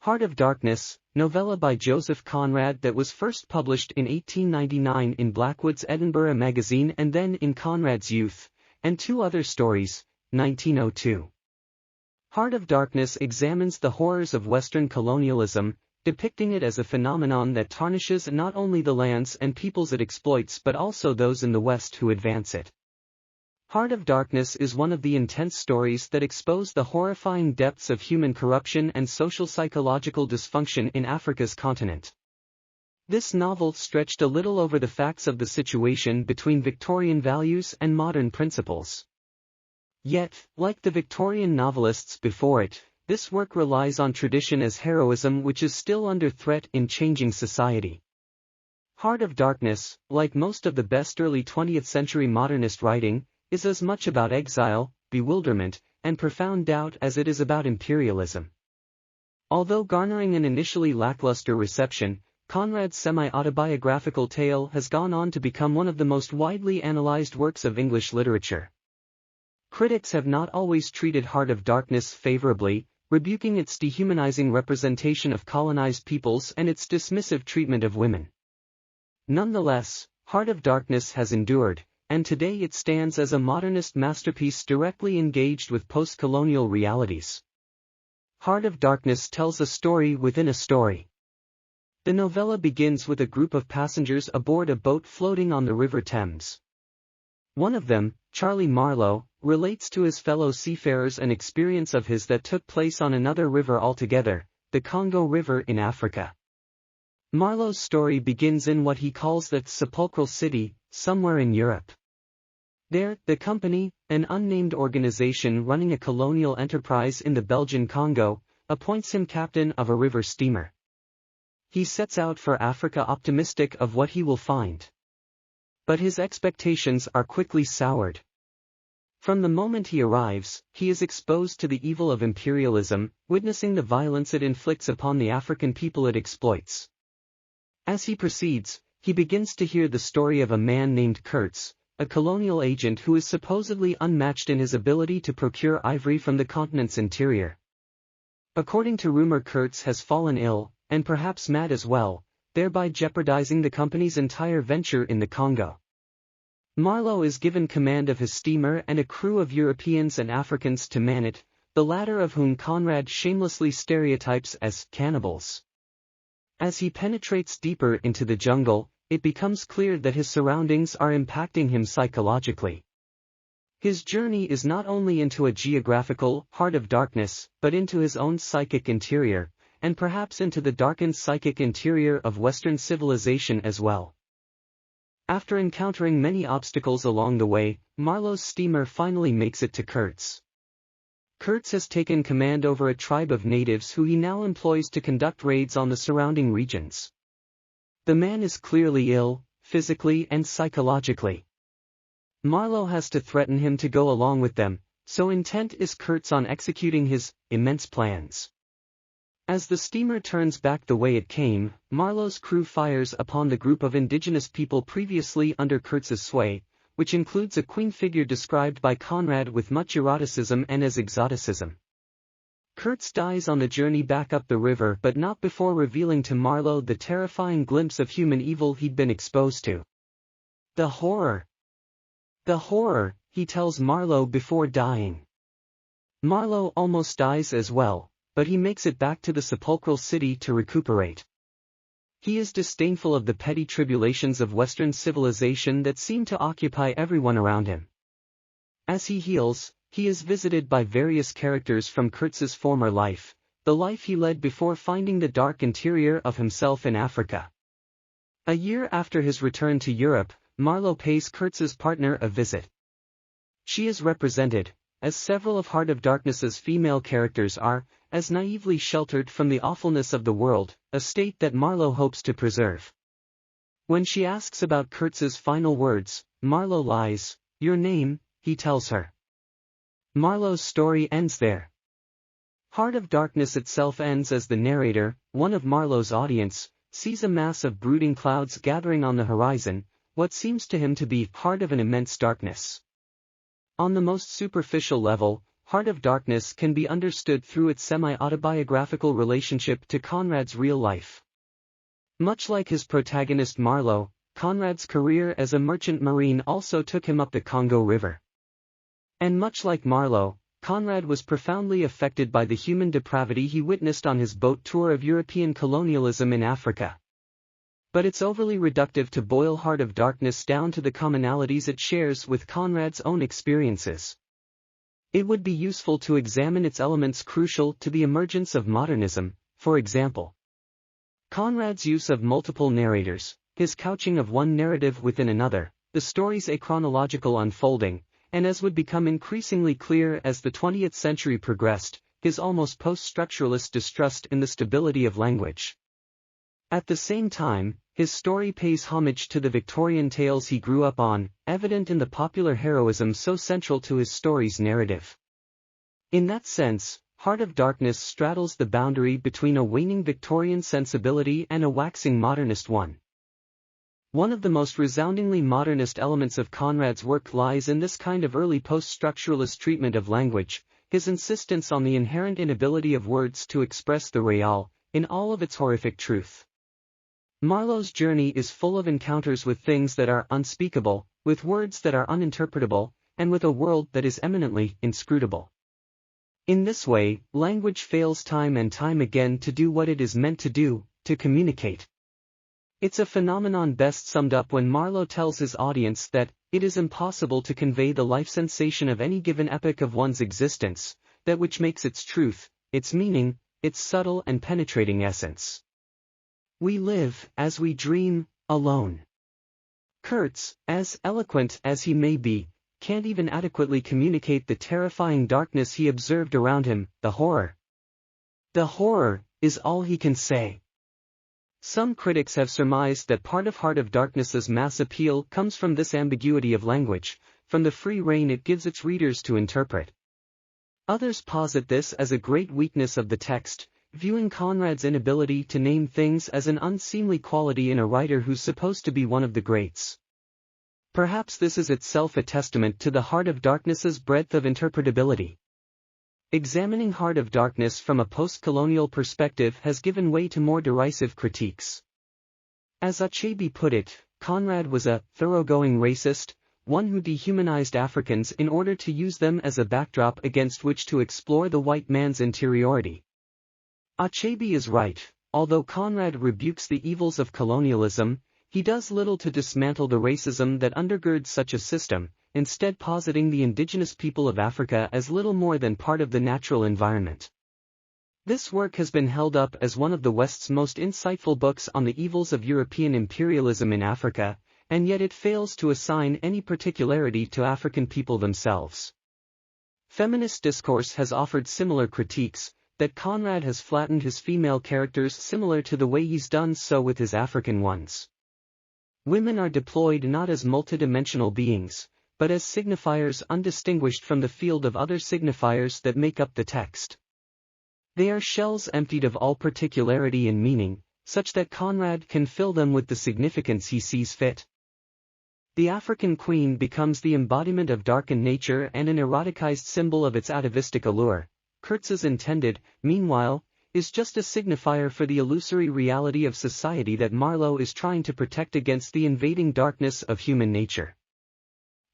Heart of Darkness, novella by Joseph Conrad that was first published in 1899 in Blackwood's Edinburgh magazine and then in Conrad's Youth, and two other stories, 1902. Heart of Darkness examines the horrors of Western colonialism, depicting it as a phenomenon that tarnishes not only the lands and peoples it exploits but also those in the West who advance it. Heart of Darkness is one of the intense stories that expose the horrifying depths of human corruption and social psychological dysfunction in Africa's continent. This novel stretched a little over the facts of the situation between Victorian values and modern principles. Yet, like the Victorian novelists before it, this work relies on tradition as heroism which is still under threat in changing society. Heart of Darkness, like most of the best early 20th century modernist writing, is as much about exile, bewilderment, and profound doubt as it is about imperialism. Although garnering an initially lackluster reception, Conrad's semi-autobiographical tale has gone on to become one of the most widely analyzed works of English literature. Critics have not always treated Heart of Darkness favorably, rebuking its dehumanizing representation of colonized peoples and its dismissive treatment of women. Nonetheless, Heart of Darkness has endured, and today it stands as a modernist masterpiece directly engaged with post-colonial realities. Heart of Darkness tells a story within a story. The novella begins with a group of passengers aboard a boat floating on the River Thames. One of them, Charlie Marlowe, relates to his fellow seafarers an experience of his that took place on another river altogether, the Congo River in Africa. Marlowe's story begins in what he calls the sepulchral city, somewhere in Europe. There, the company, an unnamed organization running a colonial enterprise in the Belgian Congo, appoints him captain of a river steamer. He sets out for Africa optimistic of what he will find. But his expectations are quickly soured. From the moment he arrives, he is exposed to the evil of imperialism, witnessing the violence it inflicts upon the African people it exploits. As he proceeds, he begins to hear the story of a man named Kurtz, a colonial agent who is supposedly unmatched in his ability to procure ivory from the continent's interior. According to rumor, Kurtz has fallen ill, and perhaps mad as well, thereby jeopardizing the company's entire venture in the Congo. Marlowe is given command of his steamer and a crew of Europeans and Africans to man it, the latter of whom Conrad shamelessly stereotypes as cannibals. As he penetrates deeper into the jungle, it becomes clear that his surroundings are impacting him psychologically. His journey is not only into a geographical heart of darkness, but into his own psychic interior, and perhaps into the darkened psychic interior of Western civilization as well. After encountering many obstacles along the way, Marlowe's steamer finally makes it to Kurtz. Kurtz has taken command over a tribe of natives who he now employs to conduct raids on the surrounding regions. The man is clearly ill, physically and psychologically. Marlowe has to threaten him to go along with them, so intent is Kurtz on executing his immense plans. As the steamer turns back the way it came, Marlowe's crew fires upon the group of indigenous people previously under Kurtz's sway, which includes a queen figure described by Conrad with much eroticism and as exoticism. Kurtz dies on the journey back up the river, but not before revealing to Marlowe the terrifying glimpse of human evil he'd been exposed to. The horror, he tells Marlowe before dying. Marlowe almost dies as well, but he makes it back to the sepulchral city to recuperate. He is disdainful of the petty tribulations of Western civilization that seem to occupy everyone around him. As he heals, he is visited by various characters from Kurtz's former life, the life he led before finding the dark interior of himself in Africa. A year after his return to Europe, Marlowe pays Kurtz's partner a visit. She is represented, as several of Heart of Darkness's female characters are, as naively sheltered from the awfulness of the world, a state that Marlowe hopes to preserve. When she asks about Kurtz's final words, Marlowe lies. "Your name," he tells her. Marlowe's story ends there. Heart of Darkness itself ends as the narrator, one of Marlowe's audience, sees a mass of brooding clouds gathering on the horizon, what seems to him to be part of an immense darkness. On the most superficial level, Heart of Darkness can be understood through its semi-autobiographical relationship to Conrad's real life. Much like his protagonist Marlowe, Conrad's career as a merchant marine also took him up the Congo River. And much like Marlowe, Conrad was profoundly affected by the human depravity he witnessed on his boat tour of European colonialism in Africa. But it's overly reductive to boil Heart of Darkness down to the commonalities it shares with Conrad's own experiences. It would be useful to examine its elements crucial to the emergence of modernism, for example. Conrad's use of multiple narrators, his couching of one narrative within another, the story's achronological unfolding, and as would become increasingly clear as the 20th century progressed, his almost post-structuralist distrust in the stability of language. At the same time, his story pays homage to the Victorian tales he grew up on, evident in the popular heroism so central to his story's narrative. In that sense, Heart of Darkness straddles the boundary between a waning Victorian sensibility and a waxing modernist one. One of the most resoundingly modernist elements of Conrad's work lies in this kind of early post-structuralist treatment of language, his insistence on the inherent inability of words to express the real, in all of its horrific truth. Marlowe's journey is full of encounters with things that are unspeakable, with words that are uninterpretable, and with a world that is eminently inscrutable. In this way, language fails time and time again to do what it is meant to do, to communicate. It's a phenomenon best summed up when Marlowe tells his audience that it is impossible to convey the life sensation of any given epoch of one's existence, that which makes its truth, its meaning, its subtle and penetrating essence. We live, as we dream, alone. Kurtz, as eloquent as he may be, can't even adequately communicate the terrifying darkness he observed around him, the horror. The horror is all he can say. Some critics have surmised that part of Heart of Darkness's mass appeal comes from this ambiguity of language, from the free rein it gives its readers to interpret. Others posit this as a great weakness of the text, viewing Conrad's inability to name things as an unseemly quality in a writer who's supposed to be one of the greats. Perhaps this is itself a testament to the Heart of Darkness's breadth of interpretability. Examining Heart of Darkness from a post-colonial perspective has given way to more derisive critiques. As Achebe put it, Conrad was a thoroughgoing racist, one who dehumanized Africans in order to use them as a backdrop against which to explore the white man's interiority. Achebe is right. Although Conrad rebukes the evils of colonialism, he does little to dismantle the racism that undergirds such a system, instead positing the indigenous people of Africa as little more than part of the natural environment. This work has been held up as one of the West's most insightful books on the evils of European imperialism in Africa, and yet it fails to assign any particularity to African people themselves. Feminist discourse has offered similar critiques, that Conrad has flattened his female characters similar to the way he's done so with his African ones. Women are deployed not as multidimensional beings, but as signifiers undistinguished from the field of other signifiers that make up the text. They are shells emptied of all particularity and meaning, such that Conrad can fill them with the significance he sees fit. The African queen becomes the embodiment of darkened nature and an eroticized symbol of its atavistic allure. Kurtz's intended, meanwhile, is just a signifier for the illusory reality of society that Marlowe is trying to protect against the invading darkness of human nature.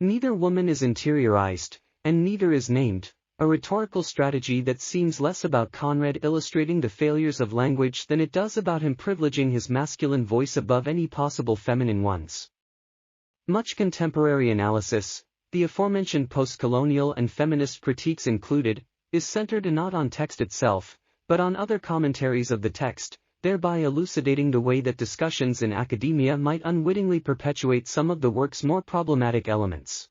Neither woman is interiorized, and neither is named, a rhetorical strategy that seems less about Conrad illustrating the failures of language than it does about him privileging his masculine voice above any possible feminine ones. Much contemporary analysis, the aforementioned post-colonial and feminist critiques included, is centered not on text itself, but on other commentaries of the text, thereby elucidating the way that discussions in academia might unwittingly perpetuate some of the work's more problematic elements.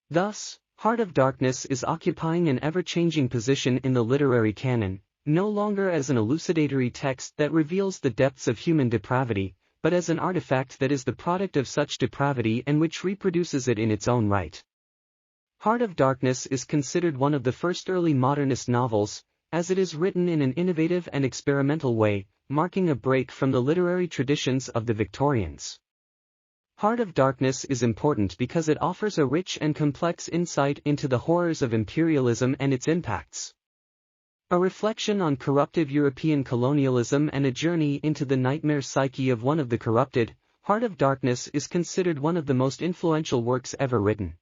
Thus, Heart of Darkness is occupying an ever-changing position in the literary canon, no longer as an elucidatory text that reveals the depths of human depravity, but as an artifact that is the product of such depravity and which reproduces it in its own right. Heart of Darkness is considered one of the first early modernist novels, as it is written in an innovative and experimental way, marking a break from the literary traditions of the Victorians. Heart of Darkness is important because it offers a rich and complex insight into the horrors of imperialism and its impacts. A reflection on corruptive European colonialism and a journey into the nightmare psyche of one of the corrupted, Heart of Darkness is considered one of the most influential works ever written.